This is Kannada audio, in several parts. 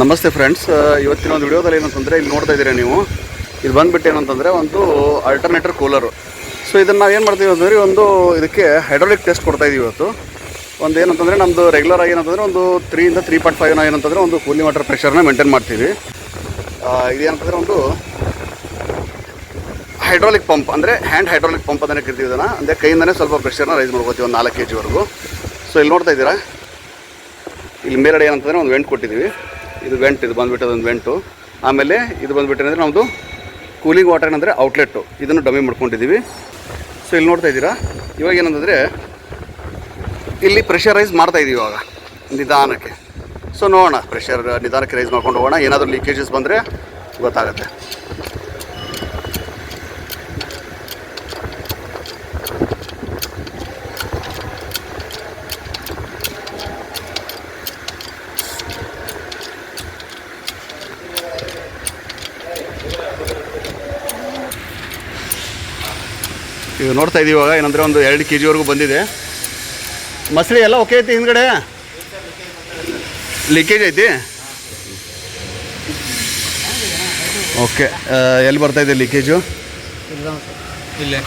ನಮಸ್ತೆ ಫ್ರೆಂಡ್ಸ್, ಇವತ್ತಿನ ಒಂದು ವಿಡಿಯೋದಲ್ಲಿ ಏನಂತಂದರೆ ಇಲ್ಲಿ ನೋಡ್ತಾ ಇದ್ದೀರಾ ನೀವು. ಇದು ಬಂದುಬಿಟ್ಟು ಏನಂತಂದರೆ ಒಂದು ಆಲ್ಟರ್ನೇಟರ್ ಕೂಲರು. ಸೊ ಇದನ್ನು ನಾವು ಏನು ಮಾಡ್ತೀವಿ ಅಂತಂದರೆ ಒಂದು ಇದಕ್ಕೆ ಹೈಡ್ರಾಲಿಕ್ ಟೆಸ್ಟ್ ಕೊಡ್ತಾಯಿದ್ದೀವಿ ಇವತ್ತು. ಒಂದು ಏನಂತಂದರೆ ನಮ್ಮದು ರೆಗ್ಯುಲರ್ ಆಗಿ ಏನಂತಂದರೆ ಒಂದು 3 ಇಂದ 3.5 ಏನಂತಂದರೆ ಒಂದು ಕೂಲಿಂಗ್ ವಾಟರ್ ಪ್ರೆಷರ್ನ ಮೇಂಟೈನ್ ಮಾಡ್ತೀವಿ. ಇದೇನಂತಂದರೆ ಒಂದು ಹೈಡ್ರಾಲಿಕ್ ಪಂಪ್, ಅಂದರೆ ಹ್ಯಾಂಡ್ ಹೈಡ್ರಾಲಿಕ್ ಪಂಪ್ ಅಂತಲೇ ಕರಿತೀವಿ ಇದನ್ನು. ಅಂದರೆ ಕೈಯಿಂದನೇ ಸ್ವಲ್ಪ ಪ್ರೆಷರ್ನ ರೈಸ್ ಮಾಡ್ಕೋತೀವಿ ಒಂದು 4 kgವರೆಗೂ. ಸೊ ಇಲ್ಲಿ ನೋಡ್ತಾ ಇದ್ದೀರಾ, ಇಲ್ಲಿ ಮೇಲ್ಗಡೆ ಏನಂತಂದರೆ ಒಂದು ವೆಂಟ್ ಕೊಟ್ಟಿದ್ದೀವಿ. ಇದು ವೆಂಟ್, ಇದು ಬಂದುಬಿಟ್ಟು ಅದೊಂದು ವೆಂಟು. ಆಮೇಲೆ ಇದು ಬಂದುಬಿಟ್ಟು ಅಂದರೆ ನಮ್ಮದು ಕೂಲಿಂಗ್ ವಾಟರ್ ಏನಂದರೆ ಔಟ್ಲೆಟ್ಟು, ಇದನ್ನು ಡಮ್ಮಿ ಮಾಡ್ಕೊಂಡಿದ್ದೀವಿ. ಸೊ ಇಲ್ಲಿ ನೋಡ್ತಾ ಇದ್ದೀರಾ, ಇವಾಗ ಏನಂತಂದರೆ ಇಲ್ಲಿ ಪ್ರೆಷರೈಸ್ ಮಾಡ್ತಾಯಿದ್ದೀವಿ ಇವಾಗ ನಿಧಾನಕ್ಕೆ. ಸೊ ನೋಡೋಣ, ಪ್ರೆಷರ್ ನಿಧಾನಕ್ಕೆ ರೈಸ್ ಮಾಡ್ಕೊಂಡು ಹೋಗೋಣ. ಏನಾದರೂ ಲೀಕೇಜಸ್ ಬಂದರೆ ಗೊತ್ತಾಗುತ್ತೆ. ಈಗ ನೋಡ್ತಾ ಇದ್ದೀವಿ ಇವಾಗ ಏನಂದರೆ ಒಂದು 2 kgವರೆಗೂ ಬಂದಿದೆ. ಮಸಳಿ ಎಲ್ಲ ಓಕೆ ಐತಿ, ಹಿಂದ್ಗಡೆ ಲೀಕೇಜ್ ಐತಿ. ಓಕೆ, ಎಲ್ಲಿ ಬರ್ತಾಯಿದೆ ಲೀಕೇಜು? ಇಲ್ಲೇ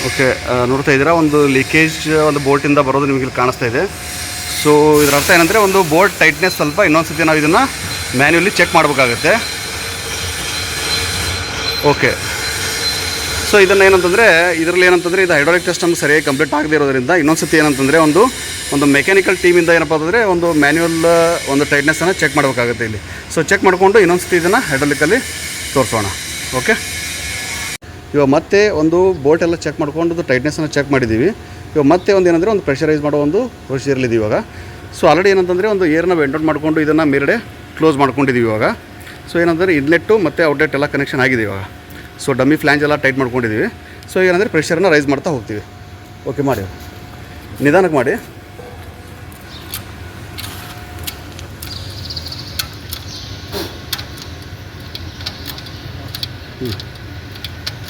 ಓಕೆ, ನೋಡ್ತಾ ಇದ್ದೀರಾ ಒಂದು ಲೀಕೇಜ್ ಒಂದು ಬೋಲ್ಟಿಂದ ಬರೋದು ನಿಮಗೆ ಇಲ್ಲಿ ಕಾಣಿಸ್ತಾ ಇದೆ. ಸೊ ಇದರ ಅರ್ಥ ಏನಂದರೆ ಒಂದು ಬೋಲ್ಟ್ ಟೈಟ್ನೆಸ್ ಸ್ವಲ್ಪ ಇನ್ನೊಂದು ಸತಿ ನಾವು ಇದನ್ನು ಮ್ಯಾನ್ಯುವಲಿ ಚೆಕ್ ಮಾಡಬೇಕಾಗತ್ತೆ. ಓಕೆ, ಸೊ ಇದನ್ನು ಏನಂತಂದರೆ ಇದರಲ್ಲಿ ಏನಂತಂದರೆ ಇದು ಹೈಡ್ರಾಲಿಕ್ ಟೆಸ್ಟ್ ನಮ್ಗೆ ಸರಿಯಾಗಿ ಕಂಪ್ಲೀಟ್ ಆಗದೇ ಇರೋದ್ರಿಂದ ಇನ್ನೊಂದು ಸತಿ ಏನಂತಂದರೆ ಒಂದು ಮೆಕ್ಯಾನಿಕಲ್ ಟೀಮಿಂದ ಏನಪ್ಪ ಅಂತಂದರೆ ಒಂದು ಮ್ಯಾನ್ಯುವಲ್ ಒಂದು ಟೈಟ್ನೆಸ್ಸನ್ನು ಚೆಕ್ ಮಾಡಬೇಕಾಗುತ್ತೆ ಇಲ್ಲಿ. ಸೊ ಚೆಕ್ ಮಾಡಿಕೊಂಡು ಇನ್ನೊಂದು ಸತಿ ಇದನ್ನು ಹೈಡ್ರಾಲಿಕಲ್ಲಿ ತೋರಿಸೋಣ. ಓಕೆ, ಇವಾಗ ಮತ್ತೆ ಒಂದು ಬೋಲ್ಟ್ ಎಲ್ಲ ಚೆಕ್ ಮಾಡ್ಕೊಂಡು ಟೈಟ್ನೆಸ್ಸನ್ನು ಚೆಕ್ ಮಾಡಿದ್ದೀವಿ. ಇವಾಗ ಮತ್ತೆ ಒಂದು ಏನಂದರೆ ಒಂದು ಪ್ರೆಷರೈಸ್ ಮಾಡೋ ಒಂದು ಪ್ರೊಸೀಜರ್ಲಿದ್ದೀವಿ ಇವಾಗ. ಸೊ ಆಲ್ರೆಡಿ ಏನಂತಂದರೆ ಒಂದು ಏರ್ನ ವೆಂಟ್ ಔಟ್ ಮಾಡಿಕೊಂಡು ಇದನ್ನು ಮೇಲ್ಗಡೆ ಕ್ಲೋಸ್ ಮಾಡ್ಕೊಂಡಿದ್ದೀವಿ ಇವಾಗ. ಸೊ ಏನಂದರೆ ಇನ್ಲೆಟ್ಟು ಮತ್ತು ಔಟ್ಲೆಟ್ ಎಲ್ಲ ಕನೆಕ್ಷನ್ ಆಗಿದೆ ಇವಾಗ. ಸೊ ಡಮ್ಮಿ ಫ್ಲ್ಯಾಂಜ್ ಎಲ್ಲ ಟೈಟ್ ಮಾಡ್ಕೊಂಡಿದ್ದೀವಿ. ಸೊ ಏನಂದರೆ ಪ್ರೆಷರನ್ನ ರೈಸ್ ಮಾಡ್ತಾ ಹೋಗ್ತೀವಿ. ಓಕೆ, ಮಾಡಿ ನಿಧಾನಕ್ಕೆ ಮಾಡಿ.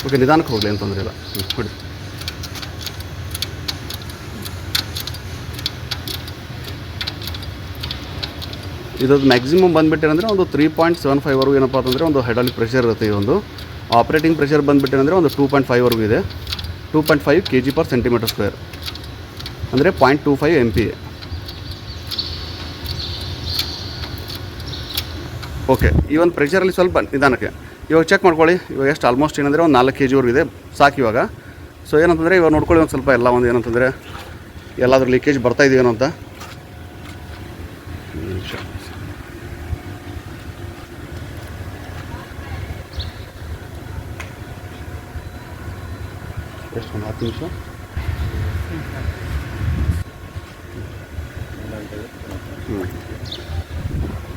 ಓಕೆ, ನಿಧಾನಕ್ಕೆ ಹೋಗಲಿ ಏನು ತೊಂದರೆ ಇಲ್ಲ. ನೋಡಿ, ಇದೊಂದು ಮ್ಯಾಕ್ಸಿಮಮ್ ಬಂದುಬಿಟ್ಟೇನೆಂದರೆ ಒಂದು 3.75ವರೆಗೂ ಏನಪ್ಪ ಅಂತಂದರೆ ಒಂದು ಹೈಡ್ರಾಲಿಕ್ ಪ್ರೆಷರ್ ಇರುತ್ತೆ. ಈ ಒಂದು ಆಪ್ರೇಟಿಂಗ್ ಪ್ರೆಷರ್ ಬಂದುಬಿಟ್ಟೇನೆಂದರೆ ಒಂದು 2.5ವರೆಗೂ ಇದೆ. 2.5 kg/cm², ಅಂದರೆ 0.25 MPa. ಓಕೆ, ಈ ಒಂದು ಪ್ರೆಷರಲ್ಲಿ ಸ್ವಲ್ಪ ನಿಧಾನಕ್ಕೆ ಇವಾಗ ಚೆಕ್ ಮಾಡ್ಕೊಳ್ಳಿ. ಇವಾಗ ಎಷ್ಟು ಆಲ್ಮೋಸ್ಟ್ ಏನಂದರೆ ಒಂದು 4 kgವರೆಗೂ ಇದೆ, ಸಾಕು ಇವಾಗ. ಸೊ ಏನಂತಂದರೆ ಇವಾಗ ನೋಡ್ಕೊಳ್ಳಿ ಒಂದು ಸ್ವಲ್ಪ ಎಲ್ಲ ಒಂದು ಏನಂತಂದರೆ ಎಲ್ಲಾದರೂ ಲೀಕೇಜ್ ಬರ್ತಾಯಿದ್ದೀವೇನೋ ಅಂತ. ಎಷ್ಟು ಒಂದು 10 ನಿಮಿಷ.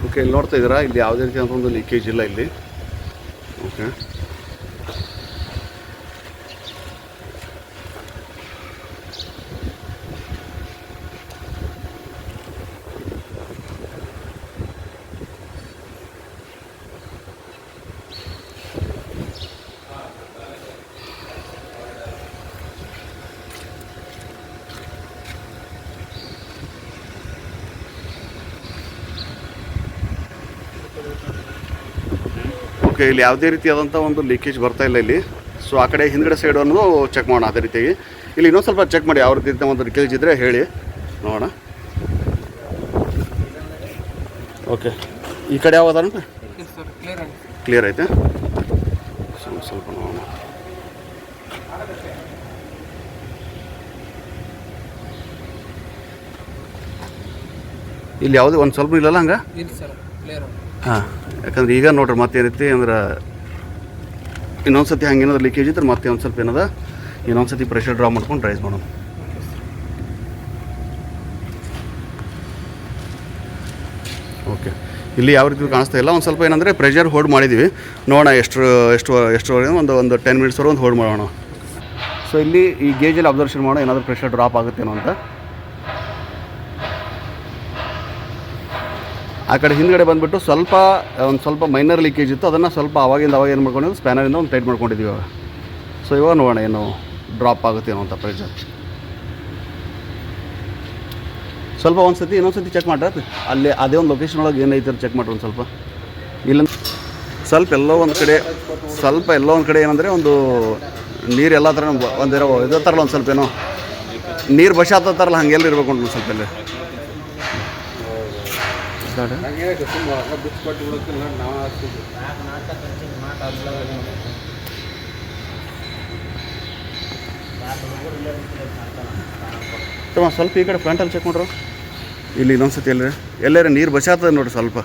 ಓಕೆ, ಇಲ್ಲಿ ನೋಡ್ತಾ ಇದ್ದೀರಾ, ಇಲ್ಲಿ ಯಾವುದೇ ರೀತಿ ಅಂತ ಒಂದು ಲೀಕೇಜ್ ಇಲ್ಲ ಇಲ್ಲಿ. ಓಕೆ, ಓಕೆ, ಇಲ್ಲಿ ಯಾವುದೇ ರೀತಿಯಾದಂಥ ಒಂದು ಲೀಕೇಜ್ ಬರ್ತಾ ಇಲ್ಲ ಇಲ್ಲಿ. ಸೊ ಆ ಕಡೆ ಹಿಂದ್ಗಡೆ ಸೈಡ್ ಅನ್ನೋದು ಚೆಕ್ ಮಾಡೋಣ. ಅದೇ ರೀತಿಯಾಗಿ ಇಲ್ಲಿ ಇನ್ನೊಂದು ಸ್ವಲ್ಪ ಚೆಕ್ ಮಾಡಿ, ಯಾವ ರೀತಿ ಒಂದು ಲೀಕೇಜ್ ಇದ್ದರೆ ಹೇಳಿ ನೋಡೋಣ. ಓಕೆ, ಈ ಕಡೆ ಯಾವ್ದು ಕ್ಲಿಯರ್ ಐತೆ? ಸ್ವಲ್ಪ ನೋಡೋಣ. ಇಲ್ಲಿ ಯಾವುದೇ ಒಂದು ಸ್ವಲ್ಪ ಇಲ್ಲಲ್ಲ ಹಂಗೆ? ಹಾಂ, ಯಾಕಂದ್ರೆ ಈಗ ನೋಡ್ರಿ ಮತ್ತೆ ಏನೈತಿ ಅಂದ್ರೆ ಇನ್ನೊಂದು ಸತಿ ಹಂಗೆ ಏನಾದ್ರು ಲೀಕೇಜ್ ಇದ್ರೆ ಮತ್ತೆ ಒಂದು ಸ್ವಲ್ಪ ಏನದ ಇನ್ನೊಂದು ಸತಿ ಪ್ರೆಷರ್ ಡ್ರಾ ಮಾಡ್ಕೊಂಡು ರೈಸ್ ಮಾಡೋಣ. ಓಕೆ, ಇಲ್ಲಿ ಯಾವ ರೀತಿ ಕಾಣಿಸ್ತಾ ಇಲ್ಲ. ಒಂದು ಸ್ವಲ್ಪ ಏನಂದರೆ ಪ್ರೆಷರ್ ಹೋಲ್ಡ್ ಮಾಡಿದ್ದೀವಿ, ನೋಡೋಣ ಎಷ್ಟುವರೆಗೆ ಒಂದು 10 ಮಿನಿಟ್ಸ್ವರೆಗೆ ಒಂದು ಹೋಲ್ಡ್ ಮಾಡೋಣ. ಸೊ ಇಲ್ಲಿ ಈ ಗೇಜಲ್ಲಿ ಅಬ್ಸರ್ವೇಷನ್ ಮಾಡೋಣ ಏನಾದರೂ ಪ್ರೆಷರ್ ಡ್ರಾಪ್ ಆಗುತ್ತೇನೋ ಅಂತ. ಆ ಕಡೆ ಹಿಂದ್ಗಡೆ ಬಂದುಬಿಟ್ಟು ಒಂದು ಸ್ವಲ್ಪ ಮೈನರ್ ಲೀಕೇಜ್ ಇತ್ತು, ಅದನ್ನು ಸ್ವಲ್ಪ ಅವಾಗ ಏನು ಮಾಡ್ಕೊಂಡಿದ್ದು ಸ್ಪ್ಯಾನರಿಂದ ಒಂದು ಟೈಟ್ ಮಾಡ್ಕೊಂಡಿದ್ದೀವಿ ಇವಾಗ. ಸೊ ಇವಾಗ ನೋಡೋಣ ಏನು ಡ್ರಾಪ್ ಆಗುತ್ತೇನೋ ಅಂತ ಪ್ರೆಷರ್. ಸ್ವಲ್ಪ ಒಂದು ಸತಿ ಇನ್ನೊಂದು ಸತಿ ಚೆಕ್ ಮಾಡ್ರಿ ಅಲ್ಲಿ ಅದೇ ಒಂದು ಲೊಕೇಶನ್ ಒಳಗೆ ಏನೈತೆ ಚೆಕ್ ಮಾಡ್ರಿ ಒಂದು ಸ್ವಲ್ಪ ಇಲ್ಲ ಸ್ವಲ್ಪ ಎಲ್ಲೋ ಒಂದು ಕಡೆ ಏನಂದರೆ ಒಂದು ನೀರು ಎಲ್ಲ ಥರ ಒಂದಿರೋ ಇದೇ ಥರಲ್ಲ ಒಂದು ಸ್ವಲ್ಪ ಏನೋ ನೀರು ಬಸಿ ಹತ್ತತ್ತಾರಲ್ಲ ಹಂಗೆಲ್ಲ ಇರ್ಬೇಕು ಒಂದು ಸ್ವಲ್ಪ ಎಲ್ಲ ಸ್ವಲ್ಪ ಈ ಕಡೆ ಫ್ರಂಟಲ್ಲಿ ಚೆಕ್ ಮಾಡ್ರು ಇಲ್ಲಿ ಇನ್ನೊಂದು ಸತಿ ಎಲ್ಲರ ನೀರು ಬಸಿ ಆಗ್ತದೆ ನೋಡಿರಿ ಸ್ವಲ್ಪ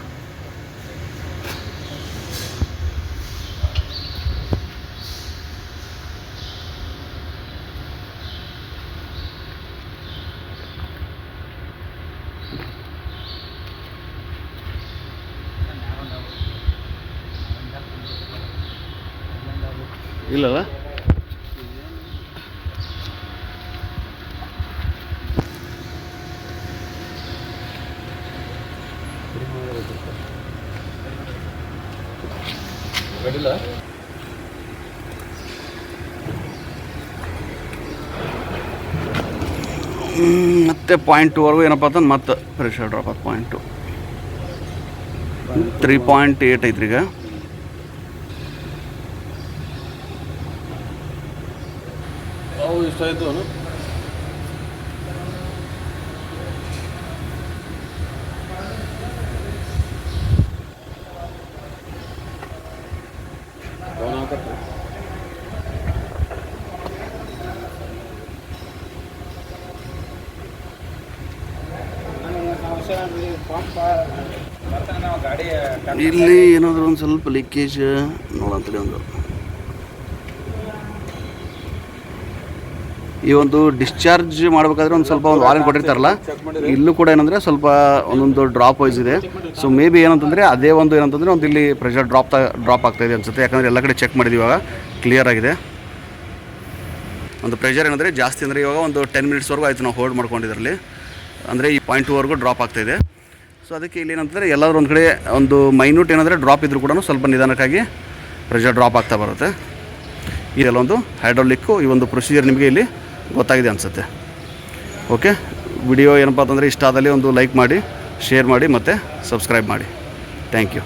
ಇಲ್ಲಲ್ಲ ಮತ್ತೆ ಪಾಯಿಂಟ್ 2ವರೆಗೂ ಏನಪ್ಪ ಅಂತಂದು ಮತ್ತೆ ಪ್ರೆಷರ್ ಡ್ರಾಪ್ ಆದ ಪಾಯಿಂಟು 3.8 ಐತ್ರಿ ಈಗ ಇಷ್ಟಾಯಿತು ಇಲ್ಲಿ ಏನಾದರೂ ಒಂದು ಸ್ವಲ್ಪ ಲೀಕೇಜ್ ನೋಡಂತೇಳಿ ಒಂದು ಈ ಒಂದು ಡಿಸ್ಚಾರ್ಜ್ ಮಾಡಬೇಕಾದ್ರೆ ಒಂದು ಸ್ವಲ್ಪ ಒಂದು ವಾರೆಂಟ್ ಕೊಟ್ಟಿರ್ತಾರಲ್ಲ ಇಲ್ಲೂ ಕೂಡ ಏನಂದರೆ ಸ್ವಲ್ಪ ಒಂದೊಂದು ಡ್ರಾಪ್ ವೈಸ್ ಇದೆ ಸೊ ಮೇ ಬಿ ಏನಂತಂದರೆ ಅದೇ ಒಂದು ಏನಂತಂದರೆ ಒಂದು ಇಲ್ಲಿ ಪ್ರೆಷರ್ ಡ್ರಾಪ್ ಆಗ್ತಾಯಿದೆ ಅನಿಸುತ್ತೆ ಯಾಕಂದರೆ ಎಲ್ಲ ಕಡೆ ಚೆಕ್ ಮಾಡಿದ್ವಿ ಇವಾಗ ಕ್ಲಿಯರ್ ಆಗಿದೆ ಒಂದು ಪ್ರೆಷರ್ ಏನಂದರೆ ಜಾಸ್ತಿ ಅಂದರೆ ಇವಾಗ ಒಂದು 10 ಮಿನಿಟ್ಸ್ವರೆಗೂ ಆಯಿತು ನಾವು ಹೋಲ್ಡ್ ಮಾಡ್ಕೊಂಡಿದ್ರಲ್ಲಿ ಅಂದರೆ ಈ ಪಾಯಿಂಟ್ 2ವರೆಗೂ ಡ್ರಾಪ್ ಆಗ್ತಾಯಿದೆ ಸೊ ಅದಕ್ಕೆ ಇಲ್ಲಿ ಏನಂತಂದರೆ ಎಲ್ಲಾದರೂ ಒಂದು ಕಡೆ ಒಂದು ಮೈನ್ಯೂಟ್ ಏನಂದರೆ ಡ್ರಾಪ್ ಇದ್ರೂ ಕೂಡ ಸ್ವಲ್ಪ ನಿಧಾನಕ್ಕಾಗಿ ಪ್ರೆಷರ್ ಡ್ರಾಪ್ ಆಗ್ತಾ ಬರುತ್ತೆ ಇದೆಲ್ಲ ಒಂದು ಹೈಡ್ರಾಲಿಕ್ಕು ಈ ಒಂದು ಪ್ರೊಸೀಜರ್ ನಿಮಗೆ ಇಲ್ಲಿ ಗೊತ್ತಾಗಿದೆ ಅನಿಸುತ್ತೆ ಓಕೆ ವಿಡಿಯೋ ಏನಪ್ಪ ಅಂತಂದರೆ ಇಷ್ಟ ಆದಲ್ಲಿ ಒಂದು ಲೈಕ್ ಮಾಡಿ ಶೇರ್ ಮಾಡಿ ಮತ್ತು ಸಬ್ಸ್ಕ್ರೈಬ್ ಮಾಡಿ ಥ್ಯಾಂಕ್ ಯು